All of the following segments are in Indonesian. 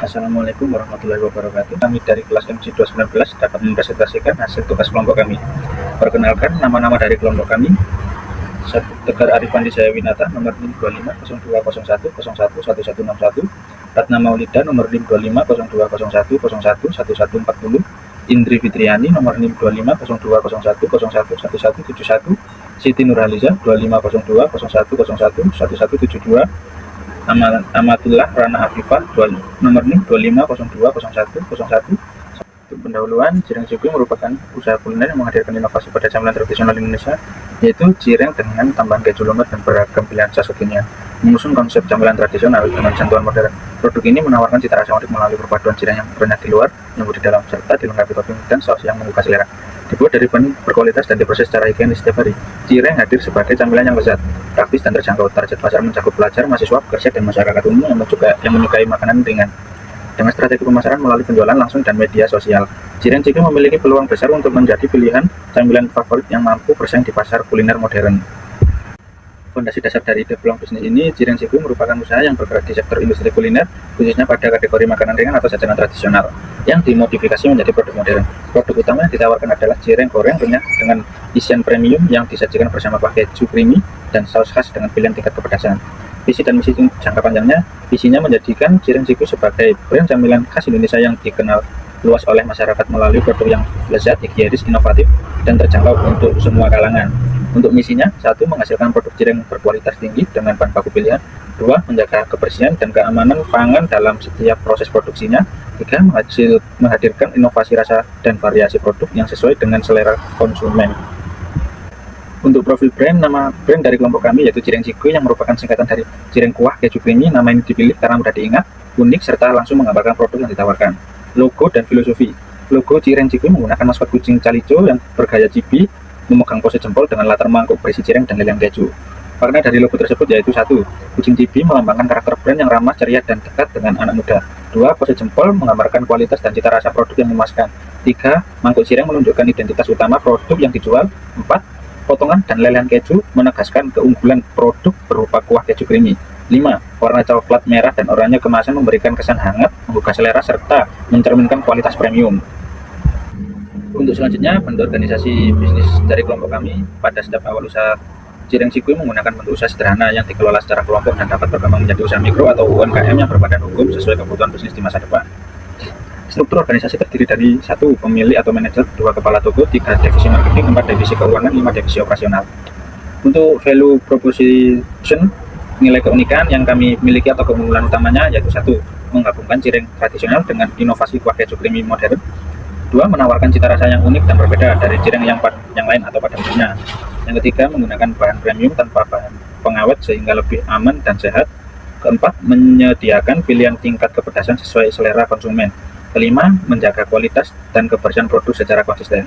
Assalamualaikum warahmatullahi wabarakatuh. Kami dari kelas MC219 dapat mempresentasikan hasil tugas kelompok kami. Perkenalkan nama-nama dari kelompok kami. Tegar Arifan Wijaya Winata, nomor NIM 250201011161. Ratna Maulida, nomor NIM 250201011140. Indri Fitriani, nomor NIM 250201011171. Siti Nurhaliza, 250201011172. Amatullah Rana Afifah, nomor NIM 25020101. Untuk pendahuluan, Cireng Cikui merupakan usaha kuliner yang menghadirkan inovasi pada camilan tradisional Indonesia, yaitu cireng dengan tambahan keju lembut dan beragam pilihan saus kekinian. Mengusung konsep camilan tradisional dengan sentuhan modern, produk ini menawarkan cita rasa unik melalui perpaduan cireng yang renyah di luar, lembut di dalam, serta dilengkapi topping dan saus yang menggugah selera. Dibuat dari bahan berkualitas dan diproses secara higienis setiap hari, cireng hadir sebagai camilan yang lezat, praktis dan terjangkau. Target pasar mencakup pelajar, mahasiswa, pekerja, dan masyarakat umum yang menyukai makanan ringan. Dengan strategi pemasaran melalui penjualan langsung dan media sosial, Cireng Cikui memiliki peluang besar untuk menjadi pilihan camilan favorit yang mampu bersaing di pasar kuliner modern. Fondasi dasar dari ide peluang bisnis ini, Cireng Cikui merupakan usaha yang bergerak di sektor industri kuliner, khususnya pada kategori makanan ringan atau jajanan tradisional, yang dimodifikasi menjadi produk modern. Produk utama yang ditawarkan adalah cireng goreng renyah dengan isian premium yang disajikan bersama kuah keju creamy dan saus khas dengan pilihan tingkat kepedasan. Visi dan misi jangka panjangnya, visinya menjadikan Cireng Cikui sebagai brand camilan khas Indonesia yang dikenal luas oleh masyarakat melalui produk yang lezat, higienis, inovatif, dan terjangkau untuk semua kalangan. Untuk misinya, 1. Menghasilkan produk cireng berkualitas tinggi dengan bahan baku pilihan. 2. Menjaga kebersihan dan keamanan pangan dalam setiap proses produksinya. 3. Menghadirkan inovasi rasa dan variasi produk yang sesuai dengan selera konsumen. Untuk profil brand, nama brand dari kelompok kami yaitu Cireng Cikui yang merupakan singkatan dari cireng kuah keju creamy. Nama ini dipilih karena mudah diingat, unik, serta langsung menggambarkan produk yang ditawarkan. Logo dan filosofi. Logo Cireng Cikui menggunakan maskot kucing calico yang bergaya chibi, memegang pose jempol dengan latar mangkuk berisi cireng dan lelehan keju. Makna dari logo tersebut yaitu 1. Kucing chibi melambangkan karakter brand yang ramah, ceria, dan dekat dengan anak muda. 2. Pose jempol menggambarkan kualitas dan cita rasa produk yang memuaskan. 3. Mangkuk cireng menunjukkan identitas utama produk yang dijual. 4. Potongan dan lelehan keju menegaskan keunggulan produk berupa kuah keju creamy. 5. Warna coklat merah dan oranye kemasan memberikan kesan hangat, menggugah selera, serta mencerminkan kualitas premium. Untuk selanjutnya, bentuk organisasi bisnis dari kelompok kami. Pada setiap awal usaha, Cireng Cikui menggunakan bentuk usaha sederhana yang dikelola secara kelompok dan dapat berkembang menjadi usaha mikro atau UMKM yang berbadan hukum sesuai kebutuhan bisnis di masa depan. Struktur organisasi terdiri dari 1. Pemilik atau manajer, 2. Kepala toko, 3. Divisi marketing, 4. Divisi keuangan, 5. Divisi operasional. Untuk value proposition, nilai keunikan yang kami miliki atau keunggulan utamanya yaitu 1. Menggabungkan cireng tradisional dengan inovasi kuah keju creamy modern. 2. Menawarkan cita rasa yang unik dan berbeda dari cireng yang lain atau pada umumnya. Yang ketiga, menggunakan bahan premium tanpa bahan pengawet sehingga lebih aman dan sehat. Keempat, menyediakan pilihan tingkat kepedasan sesuai selera konsumen. Kelima, menjaga kualitas dan kebersihan produk secara konsisten.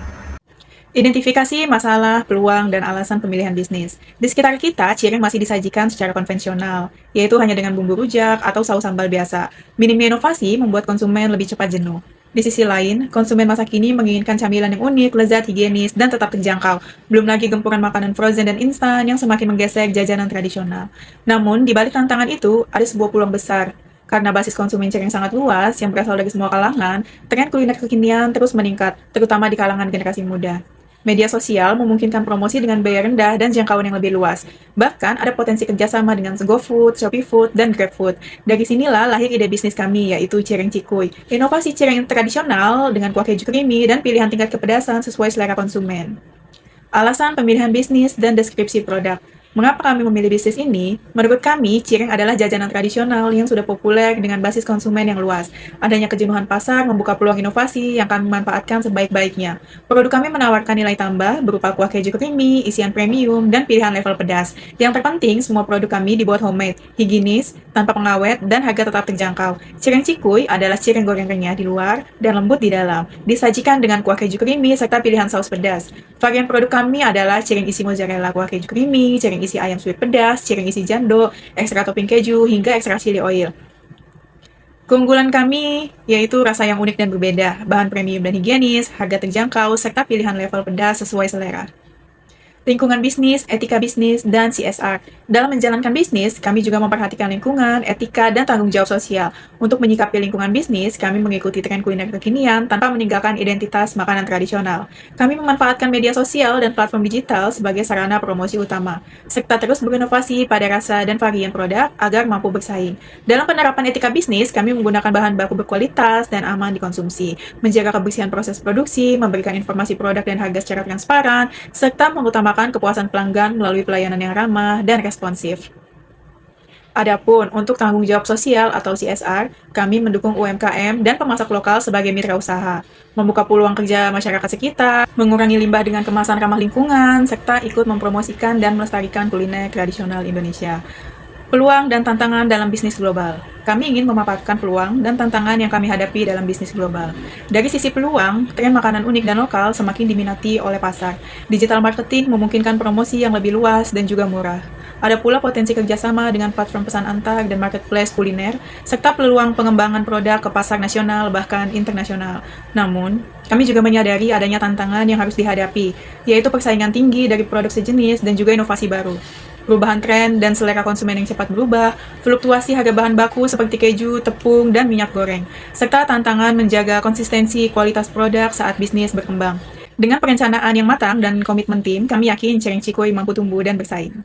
Identifikasi masalah, peluang, dan alasan pemilihan bisnis. Di sekitar kita, cireng masih disajikan secara konvensional, yaitu hanya dengan bumbu rujak atau saus sambal biasa. Minimnya inovasi membuat konsumen lebih cepat jenuh. Di sisi lain, konsumen masa kini menginginkan camilan yang unik, lezat, higienis, dan tetap terjangkau. Belum lagi gempuran makanan frozen dan instan yang semakin menggesek jajanan tradisional. Namun, di balik tantangan itu, ada sebuah peluang besar. Karena basis konsumen cireng sangat luas, yang berasal dari semua kalangan, tren kuliner kekinian terus meningkat, terutama di kalangan generasi muda. Media sosial memungkinkan promosi dengan biaya rendah dan jangkauan yang lebih luas. Bahkan ada potensi kerjasama dengan GoFood, ShopeeFood, dan GrabFood. Dari sinilah lahir ide bisnis kami, yaitu Cireng Cikui. Inovasi cireng tradisional dengan kuah keju creamy dan pilihan tingkat kepedasan sesuai selera konsumen. Alasan pemilihan bisnis dan deskripsi produk. Mengapa kami memilih bisnis ini? Menurut kami, cireng adalah jajanan tradisional yang sudah populer dengan basis konsumen yang luas. Adanya kejenuhan pasar membuka peluang inovasi yang kami manfaatkan sebaik-baiknya. Produk kami menawarkan nilai tambah berupa kuah keju creamy, isian premium, dan pilihan level pedas. Yang terpenting, semua produk kami dibuat homemade, higienis, tanpa pengawet, dan harga tetap terjangkau. Cireng Cikui adalah cireng goreng renyah di luar dan lembut di dalam. Disajikan dengan kuah keju creamy serta pilihan saus pedas. Varian produk kami adalah cireng isi mozzarella kuah keju creamy, cireng isi ayam suwir pedas, cireng isi jando, ekstra topping keju, hingga ekstra chili oil. Keunggulan kami yaitu rasa yang unik dan berbeda, bahan premium dan higienis, harga terjangkau, serta pilihan level pedas sesuai selera. lingkungan bisnis, etika bisnis, dan CSR. Dalam menjalankan bisnis, kami juga memperhatikan lingkungan, etika, dan tanggung jawab sosial. Untuk menyikapi lingkungan bisnis, kami mengikuti tren kuliner kekinian tanpa meninggalkan identitas makanan tradisional. Kami memanfaatkan media sosial dan platform digital sebagai sarana promosi utama, serta terus berinovasi pada rasa dan varian produk agar mampu bersaing. Dalam penerapan etika bisnis, kami menggunakan bahan baku berkualitas dan aman dikonsumsi, menjaga kebersihan proses produksi, memberikan informasi produk dan harga secara transparan, serta mengutamakan kepuasan pelanggan melalui pelayanan yang ramah dan responsif. Adapun untuk tanggung jawab sosial atau CSR, kami mendukung UMKM dan pemasak lokal sebagai mitra usaha, membuka peluang kerja masyarakat sekitar, mengurangi limbah dengan kemasan ramah lingkungan, serta ikut mempromosikan dan melestarikan kuliner tradisional Indonesia. Peluang dan tantangan dalam bisnis global. Kami ingin memaparkan peluang dan tantangan yang kami hadapi dalam bisnis global. Dari sisi peluang, tren makanan unik dan lokal semakin diminati oleh pasar. Digital marketing memungkinkan promosi yang lebih luas dan juga murah. Ada pula potensi kerjasama dengan platform pesan antar dan marketplace kuliner, serta peluang pengembangan produk ke pasar nasional bahkan internasional. Namun, kami juga menyadari adanya tantangan yang harus dihadapi, yaitu persaingan tinggi dari produk sejenis dan juga inovasi baru. Perubahan tren dan selera konsumen yang cepat berubah, fluktuasi harga bahan baku seperti keju, tepung, dan minyak goreng, serta tantangan menjaga konsistensi kualitas produk saat bisnis berkembang. Dengan perencanaan yang matang dan komitmen tim, kami yakin Cireng Cikuy mampu tumbuh dan bersaing.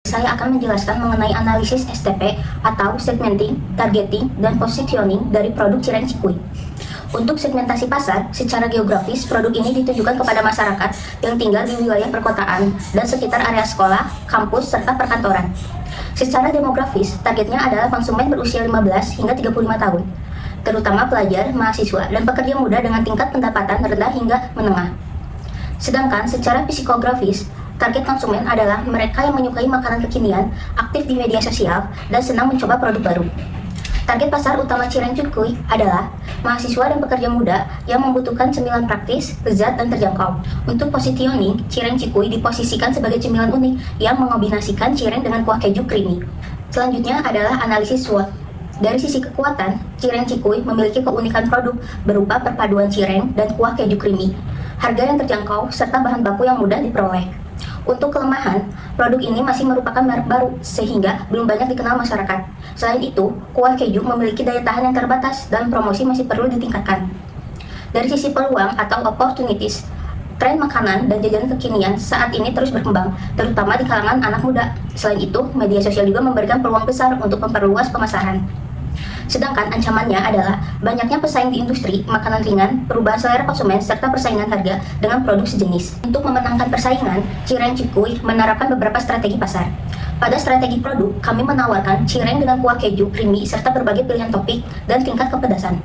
Saya akan menjelaskan mengenai analisis STP atau segmenting, targeting, dan positioning dari produk Cireng Cikuy. Untuk segmentasi pasar, secara geografis, produk ini ditujukan kepada masyarakat yang tinggal di wilayah perkotaan dan sekitar area sekolah, kampus, serta perkantoran. Secara demografis, targetnya adalah konsumen berusia 15 hingga 35 tahun, terutama pelajar, mahasiswa, dan pekerja muda dengan tingkat pendapatan rendah hingga menengah. Sedangkan secara psikografis, target konsumen adalah mereka yang menyukai makanan kekinian, aktif di media sosial, dan senang mencoba produk baru. Target pasar utama Cireng Cikuy adalah mahasiswa dan pekerja muda yang membutuhkan cemilan praktis, lezat, dan terjangkau. Untuk positioning, Cireng Cikuy diposisikan sebagai cemilan unik yang mengombinasikan cireng dengan kuah keju creamy. Selanjutnya adalah analisis SWOT. Dari sisi kekuatan, Cireng Cikuy memiliki keunikan produk berupa perpaduan cireng dan kuah keju creamy, harga yang terjangkau, serta bahan baku yang mudah diperoleh. Untuk kelemahan, produk ini masih merupakan merek baru sehingga belum banyak dikenal masyarakat. Selain itu, kuah keju memiliki daya tahan yang terbatas dan promosi masih perlu ditingkatkan. Dari sisi peluang atau opportunities, tren makanan dan jajanan kekinian saat ini terus berkembang, terutama di kalangan anak muda. Selain itu, media sosial juga memberikan peluang besar untuk memperluas pemasaran. Sedangkan ancamannya adalah banyaknya pesaing di industri, makanan ringan, perubahan selera konsumen, serta persaingan harga dengan produk sejenis. Untuk memenangkan persaingan, Cireng Cikuy menerapkan beberapa strategi pasar. Pada strategi produk, kami menawarkan cireng dengan kuah keju creamy serta berbagai pilihan topik dan tingkat kepedasan.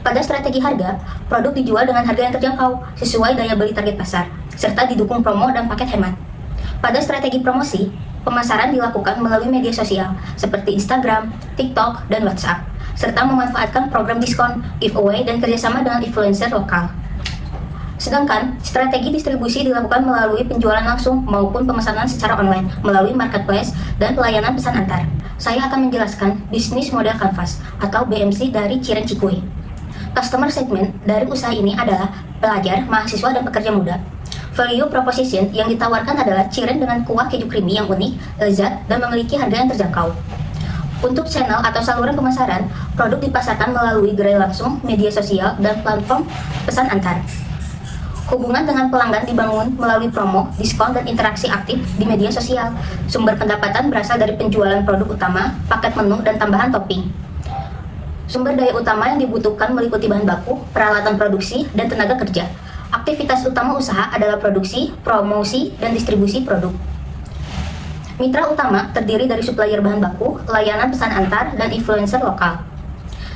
Pada strategi harga, produk dijual dengan harga yang terjangkau sesuai daya beli target pasar, serta didukung promo dan paket hemat. Pada strategi promosi, pemasaran dilakukan melalui media sosial seperti Instagram, TikTok, dan WhatsApp, serta memanfaatkan program diskon, giveaway, dan kerjasama dengan influencer lokal. Sedangkan, strategi distribusi dilakukan melalui penjualan langsung maupun pemesanan secara online, melalui marketplace dan pelayanan pesan antar. Saya akan menjelaskan bisnis model canvas atau BMC dari Cireng Cikuy. Customer segment dari usaha ini adalah pelajar, mahasiswa, dan pekerja muda. Value proposition yang ditawarkan adalah cireng dengan kuah keju creamy yang unik, lezat, dan memiliki harga yang terjangkau. Untuk channel atau saluran pemasaran, produk dipasarkan melalui gerai langsung, media sosial, dan platform pesan antar. Hubungan dengan pelanggan dibangun melalui promo, diskon, dan interaksi aktif di media sosial. Sumber pendapatan berasal dari penjualan produk utama, paket menu, dan tambahan topping. Sumber daya utama yang dibutuhkan meliputi bahan baku, peralatan produksi, dan tenaga kerja. Aktivitas utama usaha adalah produksi, promosi, dan distribusi produk. Mitra utama terdiri dari supplier bahan baku, layanan pesan antar, dan influencer lokal.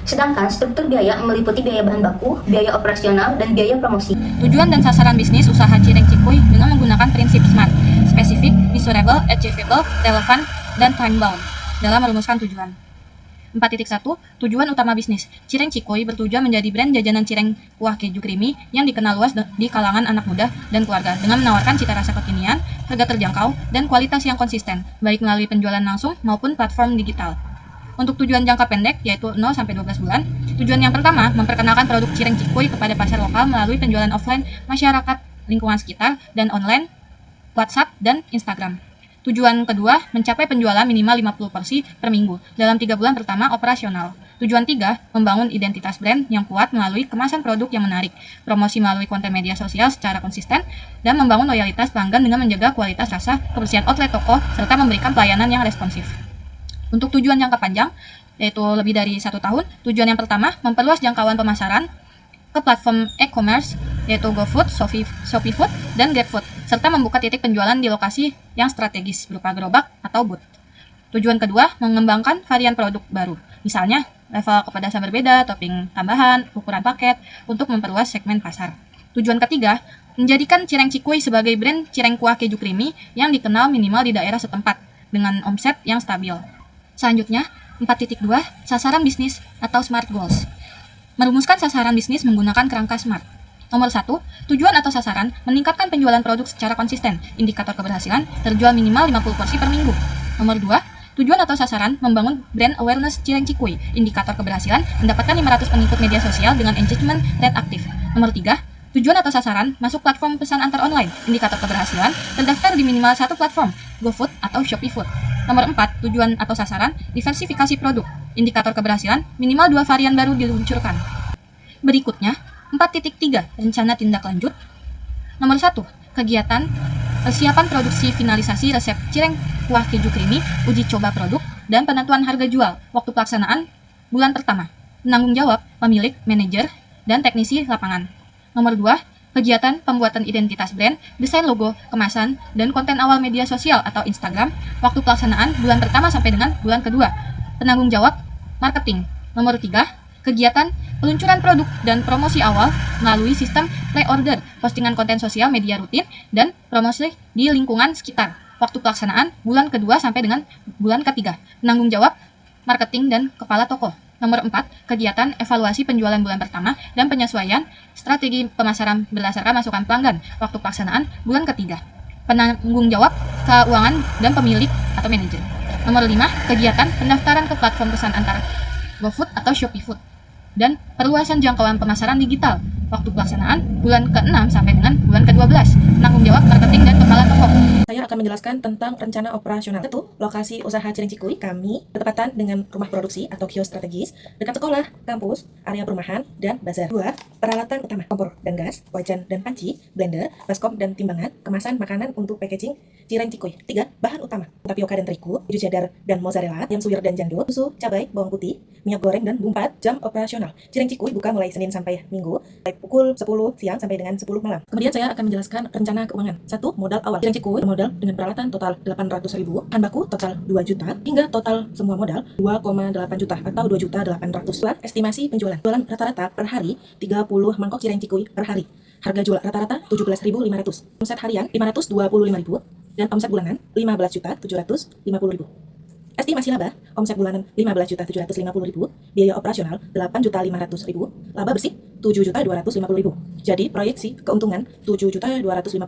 Sedangkan struktur biaya meliputi biaya bahan baku, biaya operasional, dan biaya promosi. Tujuan dan sasaran bisnis usaha Cireng Cikuy dengan menggunakan prinsip SMART, spesifik, measurable, achievable, relevant, dan time-bound dalam merumuskan tujuan. 4.1. Tujuan utama bisnis. Cireng Cikuy bertujuan menjadi brand jajanan cireng kuah keju creamy yang dikenal luas di kalangan anak muda dan keluarga dengan menawarkan cita rasa kekinian, harga terjangkau, dan kualitas yang konsisten, baik melalui penjualan langsung maupun platform digital. Untuk tujuan jangka pendek, yaitu 0-12 bulan, tujuan yang pertama, memperkenalkan produk Cireng Cikuy kepada pasar lokal melalui penjualan offline, masyarakat, lingkungan sekitar, dan online. WhatsApp, dan Instagram. Tujuan kedua, mencapai penjualan minimal 50 porsi per minggu dalam 3 bulan pertama operasional. Tujuan 3, membangun identitas brand yang kuat melalui kemasan produk yang menarik, promosi melalui konten media sosial secara konsisten, dan membangun loyalitas pelanggan dengan menjaga kualitas rasa, kebersihan outlet toko, serta memberikan pelayanan yang responsif. Untuk tujuan jangka panjang, yaitu lebih dari 1 tahun, tujuan yang pertama, memperluas jangkauan pemasaran ke platform e-commerce, yaitu GoFood, Shopee Food, dan GrabFood, serta membuka titik penjualan di lokasi yang strategis berupa gerobak atau booth. Tujuan kedua, mengembangkan varian produk baru, misalnya level kepedasan berbeda, topping tambahan, ukuran paket, untuk memperluas segmen pasar. Tujuan ketiga, menjadikan Cireng Cikuy sebagai brand cireng kuah keju creamy yang dikenal minimal di daerah setempat, dengan omset yang stabil. Selanjutnya, 4.2, sasaran bisnis atau SMART Goals. Merumuskan sasaran bisnis menggunakan kerangka SMART. Nomor 1, tujuan atau sasaran meningkatkan penjualan produk secara konsisten. Indikator keberhasilan, terjual minimal 50 porsi per minggu. Nomor 2, tujuan atau sasaran membangun brand awareness Cireng Cikuy. Indikator keberhasilan, mendapatkan 500 pengikut media sosial dengan engagement rate aktif. Nomor 3, tujuan atau sasaran masuk platform pesan antar online. Indikator keberhasilan, terdaftar di minimal 1 platform, GoFood atau Shopee Food. Nomor 4, tujuan atau sasaran, diversifikasi produk. Indikator keberhasilan, minimal 2 varian baru diluncurkan. Berikutnya, 4.3, rencana tindak lanjut. Nomor 1, kegiatan persiapan produksi finalisasi resep cireng kuah keju creamy, uji coba produk, dan penentuan harga jual. Waktu pelaksanaan, bulan pertama. Penanggung jawab, pemilik, manajer, dan teknisi lapangan. Nomor 2, kegiatan pembuatan identitas brand, desain logo, kemasan, dan konten awal media sosial atau Instagram. Waktu pelaksanaan, bulan pertama sampai dengan bulan kedua. Penanggung jawab, marketing. Nomor 3, kegiatan peluncuran produk dan promosi awal melalui sistem pre-order, postingan konten sosial media rutin, dan promosi di lingkungan sekitar. Waktu pelaksanaan, bulan kedua sampai dengan bulan ketiga. Penanggung jawab, marketing dan kepala toko. Nomor 4, kegiatan evaluasi penjualan bulan pertama dan penyesuaian strategi pemasaran berdasarkan masukan pelanggan. Waktu pelaksanaan, bulan ketiga. Penanggung jawab, keuangan dan pemilik atau manajer. Nomor 5, kegiatan pendaftaran ke platform pesan antar GoFood atau Shopee Food, dan perluasan jangkauan pemasaran digital. Waktu pelaksanaan, bulan ke-6 sampai dengan bulan ke-12. Penanggung jawab, marketing dan kepala toko. Saya akan menjelaskan tentang rencana operasional. 1. Lokasi usaha Cireng Cikuy kami bertepatan dengan rumah produksi atau kios strategis, dekat sekolah, kampus, area perumahan, dan bazar. 2. Peralatan utama, kompor dan gas, wajan dan panci, blender, baskom dan timbangan, kemasan makanan untuk packaging Cireng Cikuy. 3. Bahan utama, tapioka dan terigu, keju cheddar dan mozzarella, ayam suwir dan jandul, susu, cabai, bawang putih, minyak goreng, dan bumbu. 4. Jam operasional. Cireng Cikuy buka mulai Senin sampai Minggu, mulai pukul 10 siang sampai dengan 10 malam. Kemudian saya akan menjelaskan rencana keuangan. 1. Modal awal. Cireng Cikuy modal dengan peralatan total 800.000, bahan baku total 2 juta, hingga total semua modal 2,8 juta atau 2.800.000. Estimasi penjualan. Jualan rata-rata per hari 30 mangkok Cireng Cikuy per hari. Harga jual rata-rata 17.500. Omset harian 525.000 dan omset bulanan 15.750.000. Estimasi laba, omset bulanan 15.750.000, biaya operasional 8.500.000, laba bersih 7.250.000. Jadi proyeksi keuntungan 7.250.000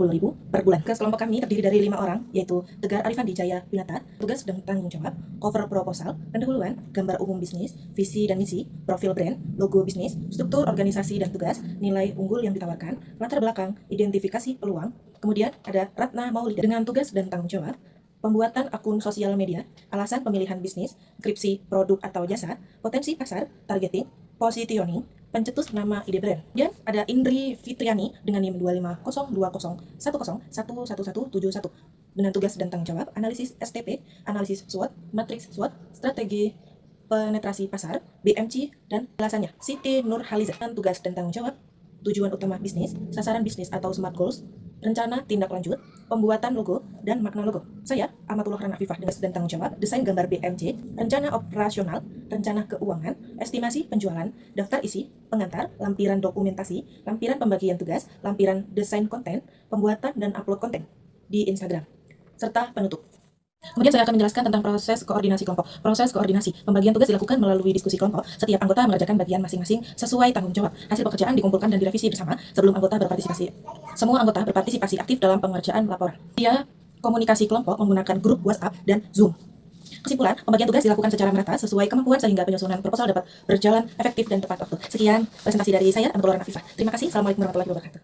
per bulan. Tugas kelompok kami terdiri dari 5 orang, yaitu Tegar Arifan Dijaya Pinata, tugas dan tanggung jawab, cover proposal, pendahuluan, gambar umum bisnis, visi dan misi, profil brand, logo bisnis, struktur organisasi dan tugas, nilai unggul yang ditawarkan, latar belakang, identifikasi peluang. Kemudian ada Ratna Maulida dengan tugas dan tanggung jawab, pembuatan akun sosial media, alasan pemilihan bisnis, skripsi produk atau jasa, potensi pasar, targeting, positioning, pencetus nama ide brand. Dan ada Indri Fitriani dengan NIM 2502010111171 dengan tugas dan tanggung jawab, analisis STP, analisis SWOT, matriks SWOT, strategi penetrasi pasar, BMC, dan alasannya. Siti Nurhaliza dengan tugas dan tanggung jawab, tujuan utama bisnis, sasaran bisnis atau SMART Goals, rencana tindak lanjut, pembuatan logo, dan makna logo. Saya, Ahmadullah Rana Afifah, dengan dan tanggung jawab, desain gambar BMC, rencana operasional, rencana keuangan, estimasi penjualan, daftar isi, pengantar, lampiran dokumentasi, lampiran pembagian tugas, lampiran desain konten, pembuatan dan upload konten di Instagram, serta penutup. Kemudian saya akan menjelaskan tentang proses koordinasi kelompok. Proses koordinasi, pembagian tugas dilakukan melalui diskusi kelompok. Setiap anggota mengerjakan bagian masing-masing sesuai tanggung jawab. Hasil pekerjaan dikumpulkan dan direvisi bersama sebelum anggota berpartisipasi. Semua anggota berpartisipasi aktif dalam pengerjaan laporan. Dia komunikasi kelompok menggunakan grup WhatsApp dan Zoom. Kesimpulan, pembagian tugas dilakukan secara merata sesuai kemampuan sehingga penyusunan proposal dapat berjalan efektif dan tepat waktu. Sekian presentasi dari saya, Ahmadullah Rana Afifah. Terima kasih. Assalamualaikum warahmatullahi wabarakatuh.